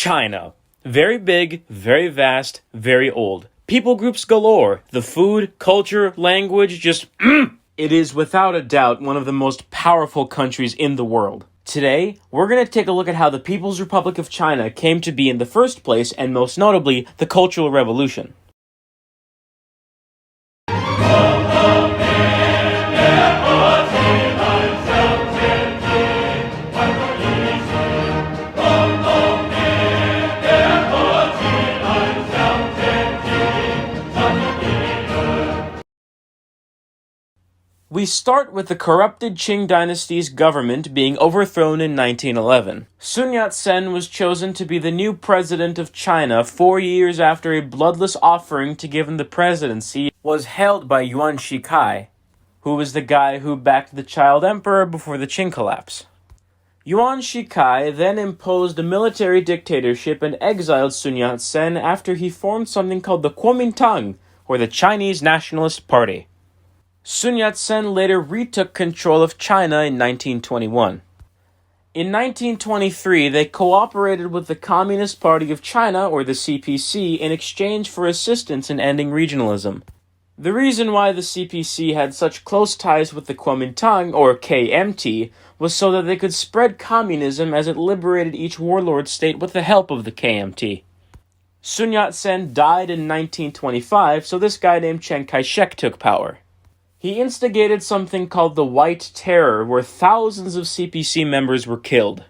China. Very big, very vast, very old. People groups galore. The food, culture, language, just It is without a doubt one of the most powerful countries in the world. Today, we're going to take a look at how the People's Republic of China came to be in the first place, and most notably, the Cultural Revolution. We start with the corrupted Qing dynasty's government being overthrown in 1911. Sun Yat-sen was chosen to be the new president of China 4 years after a bloodless offering to give him the presidency was held by Yuan Shikai, who was the guy who backed the child emperor before the Qing collapse. Yuan Shikai then imposed a military dictatorship and exiled Sun Yat-sen after he formed something called the Kuomintang, or the Chinese Nationalist Party. Sun Yat-sen later retook control of China in 1921. In 1923, they cooperated with the Communist Party of China, or the CPC, in exchange for assistance in ending regionalism. The reason why the CPC had such close ties with the Kuomintang, or KMT, was so that they could spread communism as it liberated each warlord state with the help of the KMT. Sun Yat-sen died in 1925, so this guy named Chiang Kai-shek took power. He instigated something called the White Terror, where thousands of CPC members were killed.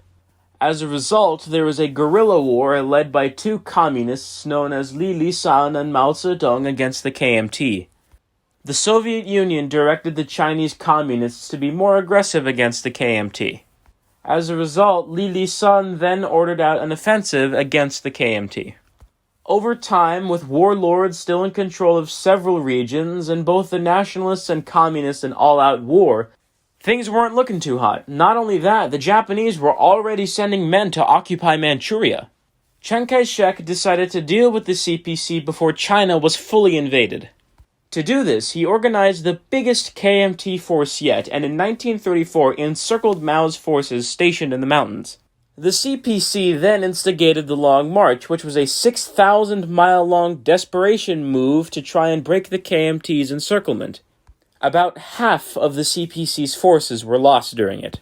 As a result, there was a guerrilla war led by two communists known as Li Lisan and Mao Zedong against the KMT. The Soviet Union directed the Chinese communists to be more aggressive against the KMT. As a result, Li Lisan then ordered out an offensive against the KMT. Over time, with warlords still in control of several regions, and both the nationalists and communists in all-out war, things weren't looking too hot. Not only that, the Japanese were already sending men to occupy Manchuria. Chiang Kai-shek decided to deal with the CPC before China was fully invaded. To do this, he organized the biggest KMT force yet, and in 1934 encircled Mao's forces stationed in the mountains. The CPC then instigated the Long March, which was a 6,000-mile-long desperation move to try and break the KMT's encirclement. About half of the CPC's forces were lost during it.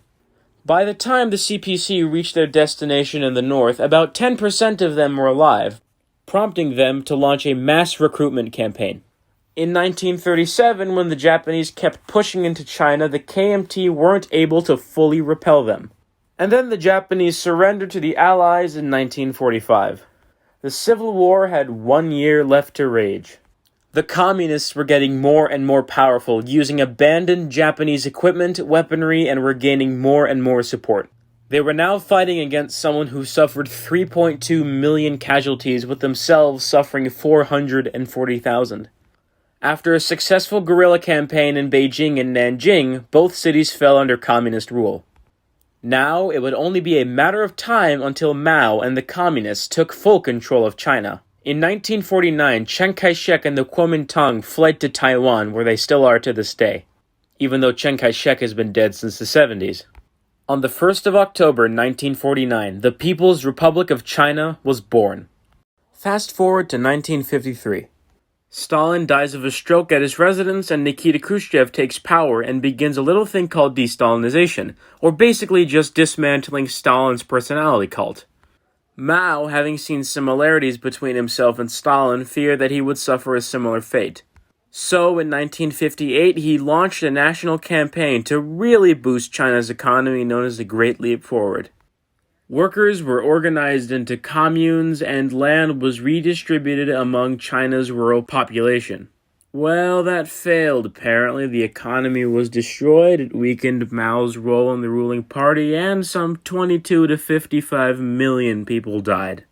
By the time the CPC reached their destination in the north, about 10% of them were alive, prompting them to launch a mass recruitment campaign. In 1937, when the Japanese kept pushing into China, the KMT weren't able to fully repel them. And then the Japanese surrendered to the Allies in 1945. The Civil War had 1 year left to rage. The Communists were getting more and more powerful, using abandoned Japanese equipment, weaponry, and were gaining more and more support. They were now fighting against someone who suffered 3.2 million casualties, with themselves suffering 440,000. After a successful guerrilla campaign in Beijing and Nanjing, both cities fell under communist rule. Now, it would only be a matter of time until Mao and the Communists took full control of China. In 1949, Chiang Kai-shek and the Kuomintang fled to Taiwan, where they still are to this day, even though Chiang Kai-shek has been dead since the 70s. On the 1st of October 1949, the People's Republic of China was born. Fast forward to 1953. Stalin dies of a stroke at his residence, and Nikita Khrushchev takes power and begins a little thing called de-Stalinization, or basically just dismantling Stalin's personality cult. Mao, having seen similarities between himself and Stalin, feared that he would suffer a similar fate. So, in 1958, he launched a national campaign to really boost China's economy known as the Great Leap Forward. Workers were organized into communes, and land was redistributed among China's rural population. Well, that failed, apparently. The economy was destroyed, it weakened Mao's role in the ruling party, and some 22 to 55 million people died.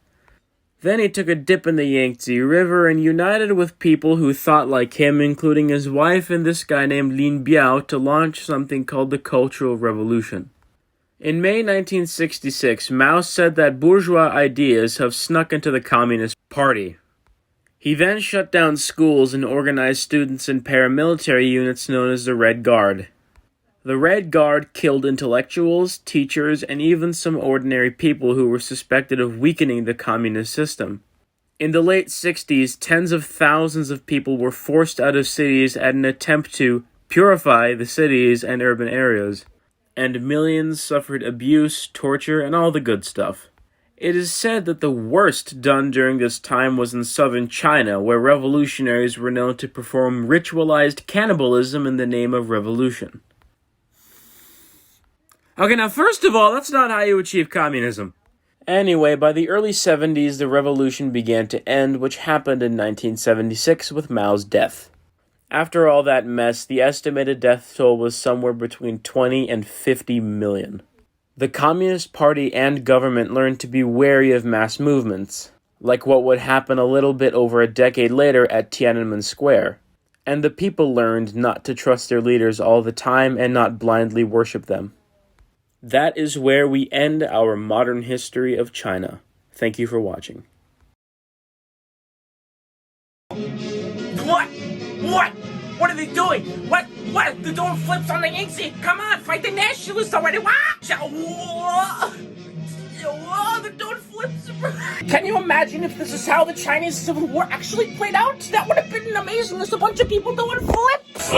Then he took a dip in the Yangtze River and united with people who thought like him, including his wife and this guy named Lin Biao, to launch something called the Cultural Revolution. In May 1966, Mao said that bourgeois ideas have snuck into the Communist Party. He then shut down schools and organized students in paramilitary units known as the Red Guard. The Red Guard killed intellectuals, teachers, and even some ordinary people who were suspected of weakening the communist system. In the late 60s, tens of thousands of people were forced out of cities at an attempt to purify the cities and urban areas, and millions suffered abuse, torture, and all the good stuff. It is said that the worst done during this time was in southern China, where revolutionaries were known to perform ritualized cannibalism in the name of revolution. Okay, now first of all, that's not how you achieve communism. Anyway, by the early 70s, the revolution began to end, which happened in 1976 with Mao's death. After all that mess, the estimated death toll was somewhere between 20 and 50 million. The Communist Party and government learned to be wary of mass movements, like what would happen a little bit over a decade later at Tiananmen Square. And the people learned not to trust their leaders all the time and not blindly worship them. That is where we end our modern history of China. Thank you for watching. What? What are they doing? What? They're doing flips on the Yangtze. Come on, fight the nationalists already. Whoa, they're doing flips. Can you imagine if this is how the Chinese Civil War actually played out? That would have been amazing. There's a bunch of people doing flips.